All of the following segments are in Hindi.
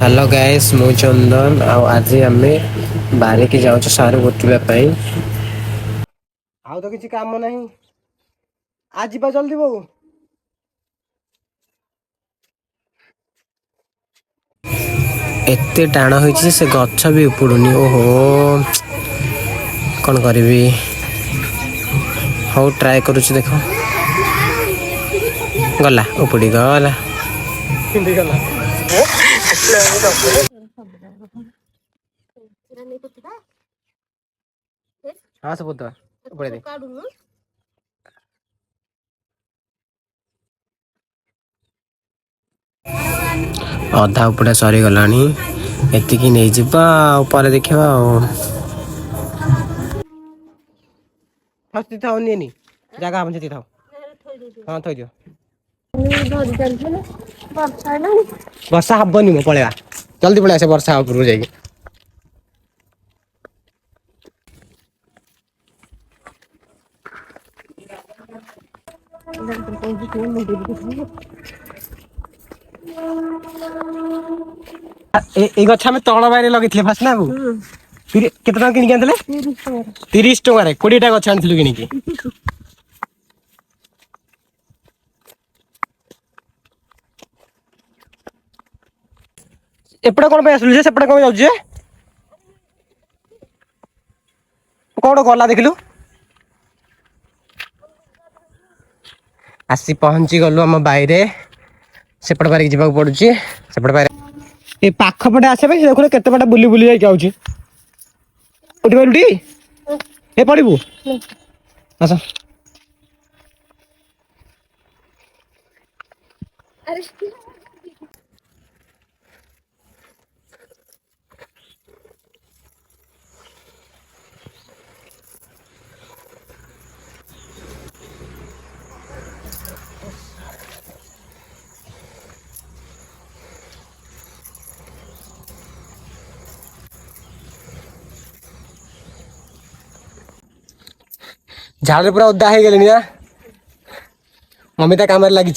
हेलो गाइस मु चंदन आज आम बाहर जाऊँ सार बुटवाई। तो किसी काम नहीं आज जा जल्दी बहु एते टाण हो से गछ भी उपड़ुनी। ओहो कौन करी हाउ ट्राए करुच देख गला उपड़ी गला हाँ सब अधा उपड़ा सरी गला एतिकी नहीं जीवा ऊपर देखा जगह हम जी था हाँ थी दियो वर्षा हबनी मो पलैया जल्दी पलैया से वर्षा उपरू जा गछ आम तल बाहर लगे फास्ट ना केते टका किनिक आनले 30 टका 20 टा गछ आनिथिलु किनिकी एपटे कौन पे आसलु जे सेपटे कौन जाउजे कौन गला देखलु आसी पहुंची गलु आम बाइरे सेपट बारे जावाक पड़ुची सेपट बारे ए पाख पटे आसे भाई देखो केते पटे बुली बुली जाई जाउची उठी पारुटी ए पड़िबू आस झाड़ पूरा उदा हो गले ना मम्मी ता काम लगी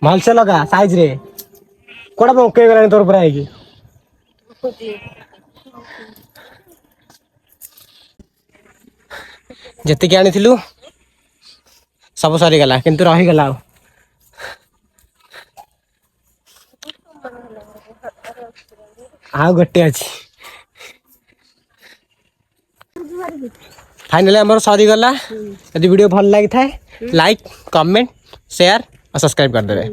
भलसे लगा साइज रे कोड़ा बंके गलानी तोर पूरा है जति आनी सब सरीगला किंतु रहीगला गोटे अच्छी फाइनली आमर सरीगला यदि वीडियो भल लगी था लाइक कमेंट शेयर और सब्सक्राइब कर देवे।